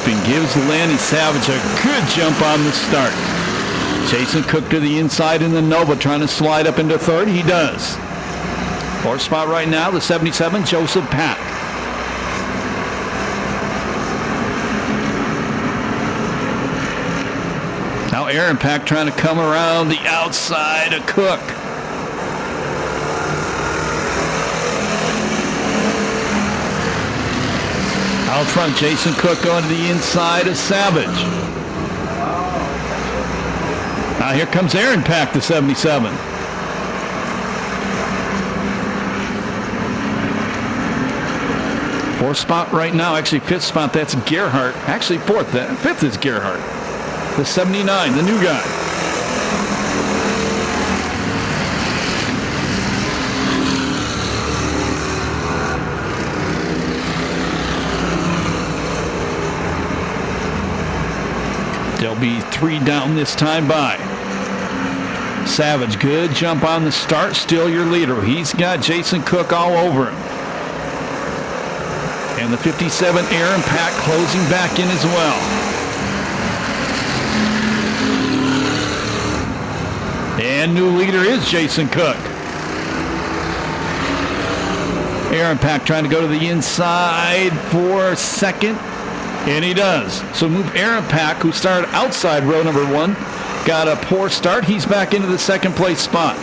looping. Gives Lanny Savage a good jump on the start. Jason Cook to the inside in the Nova, trying to slide up into third. He does. Fourth spot right now, the 77, Joseph Pack. Now Aaron Pack trying to come around the outside of Cook. Out front, Jason Cook going to the inside of Savage. Now here comes Aaron Pack, the 77. Fourth spot right now, actually fifth spot, that's Gerhardt. Actually fourth, fifth is Gerhardt. The 79, the new guy. There'll be 3 down this time by. Savage, good jump on the start, still your leader. He's got Jason Cook all over him. And the 57, Aaron Pack, closing back in as well. And new leader is Jason Cook. Aaron Pack trying to go to the inside for second. And he does. So move Aaron Pack, who started outside row number 1. Got a poor start. He's back into the second place spot.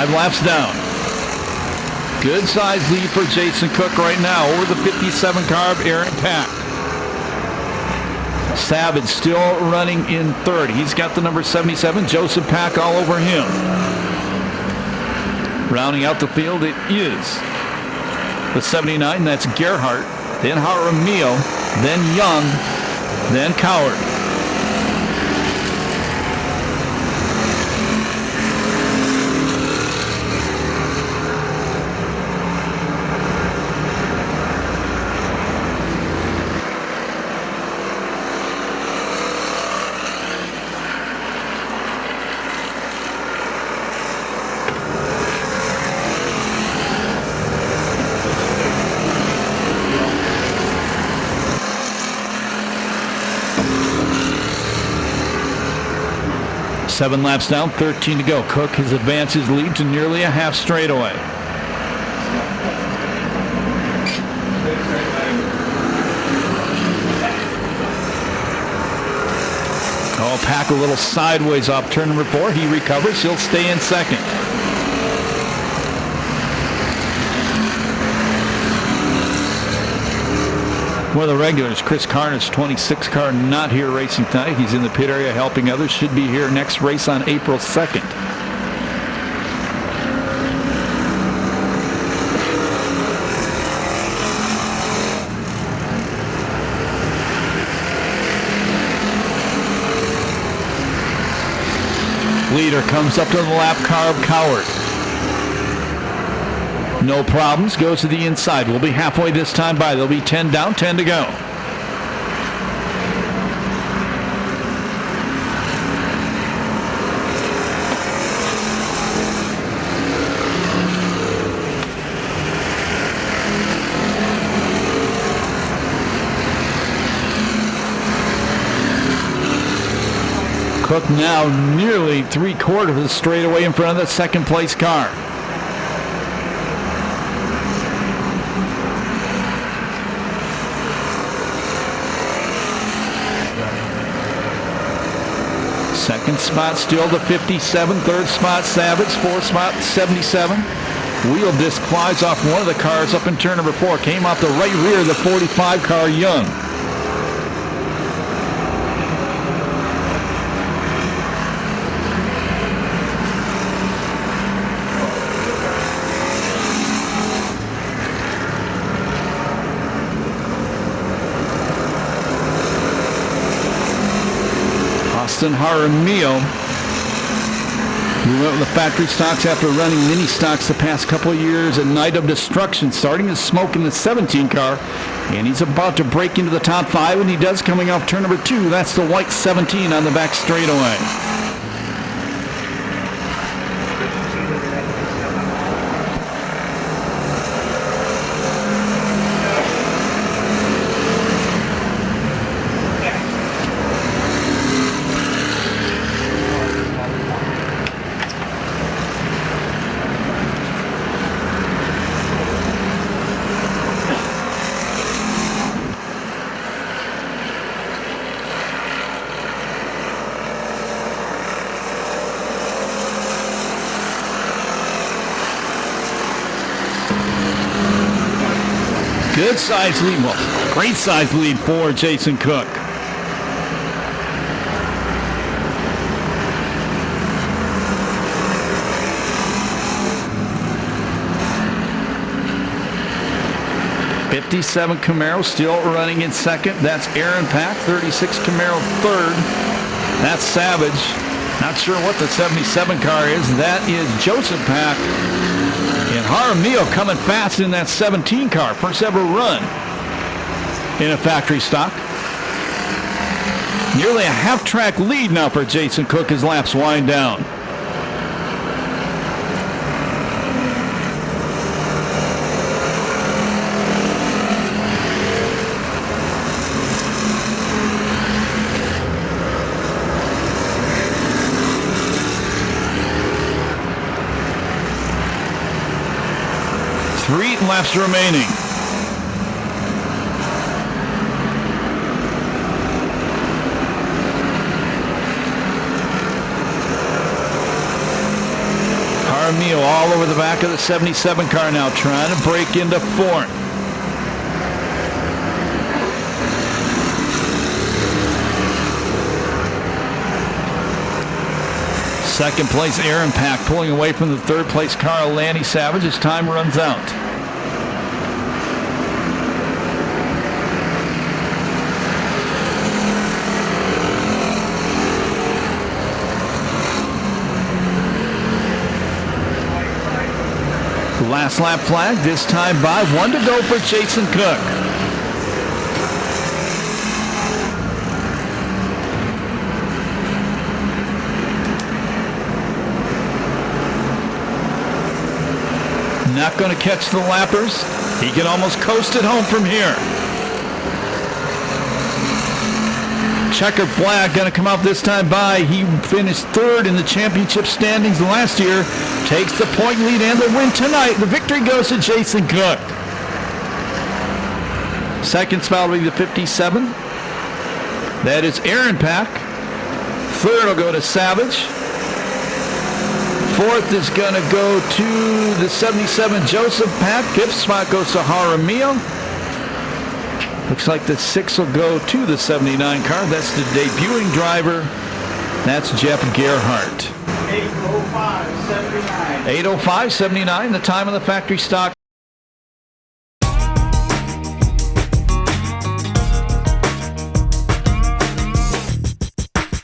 Laps down. Good size lead for Jason Cook right now over the 57 car of Aaron Pack. Savage still running in third. He's got the number 77, Joseph Pack, all over him. Rounding out the field, it is the 79, that's Gerhardt, then Jaramillo, then Young, then Coward. Seven laps down, 13 to go. Cook has advanced his lead to nearly a half straightaway. Oh, Pack a little sideways off turn number 4. He recovers. He'll stay in second. One of the regulars, Chris Carnage, 26 car, not here racing tonight. He's in the pit area helping others. Should be here next race on April 2nd. Leader comes up to the lap car of Coward. No problems, goes to the inside. We'll be halfway this time by. There'll be 10 down, 10 to go. Cook now nearly 3/4 of the straightaway in front of the second place car. Second spot still the 57. Third spot Savage. Fourth spot 77. Wheel disc flies off one of the cars up in turn number 4. Came off the right rear of the 45 car Young. than Jaramillo. We went with the factory stocks after running mini stocks the past couple of years. A night of destruction, starting to smoke in the 17 car. And he's about to break into the top 5, and he does, coming off turn number 2. That's the white 17 on the back straightaway. Good size lead, well, great size lead for Jason Cook. '57 Camaro still running in second. That's Aaron Pack. 36 Camaro third. That's Savage. Not sure what the 77 car is. That is Joseph Pack. And Jaramillo coming fast in that 17 car. First ever run in a factory stock. Nearly a half-track lead now for Jason Cook as laps wind down. Three laps remaining. Jaramillo all over the back of the 77 car now, trying to break into fourth. Second place, Aaron Pack pulling away from the third place car, Lanny Savage, as time runs out. Last lap flag, this time by 1 to go for Jason Cook. Not going to catch the lappers. He can almost coast it home from here. Checkered flag going to come out this time by. He finished third in the championship standings last year. Takes the point lead and the win tonight. The victory goes to Jason Cook. Second spot will be the 57. That is Aaron Pack. Third will go to Savage. Fourth is going to go to the 77 Joseph Pack. Fifth spot goes to Jaramillo. Looks like the 6 will go to the 79 car. That's the debuting driver. That's Jeff Gerhardt. 8:05.79. 8:05.79, the time of the factory stock.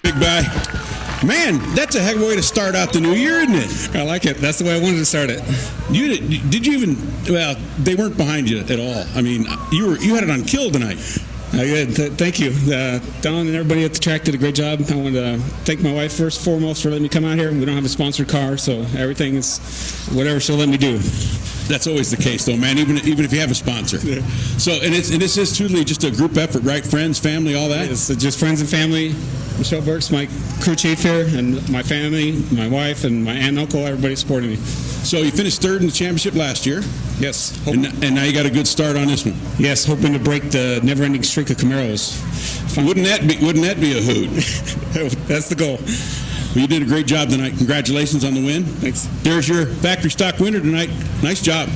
Big guy. Man, that's a heck of a way to start out the new year, isn't it? I like it. That's the way I wanted to start it. Did you even? Well, they weren't behind you at all. I mean, you had it on kill tonight. Thank you. Don and everybody at the track did a great job. I want to thank my wife first and foremost for letting me come out here. We don't have a sponsored car, so everything is whatever she'll let me do. That's always the case, though, man. Even if you have a sponsor. Yeah. So, and this is truly just a group effort, right? Friends, family, all that. It's just friends and family. Michelle Burks, my crew chief here, and my family, my wife, and my aunt and uncle. Everybody supporting me. So you finished third in the championship last year. Yes. And now you got a good start on this one. Yes, hoping to break the never-ending streak of Camaros. Wouldn't that be a hoot? That's the goal. Well, you did a great job tonight. Congratulations on the win. Thanks. There's your factory stock winner tonight. Nice job.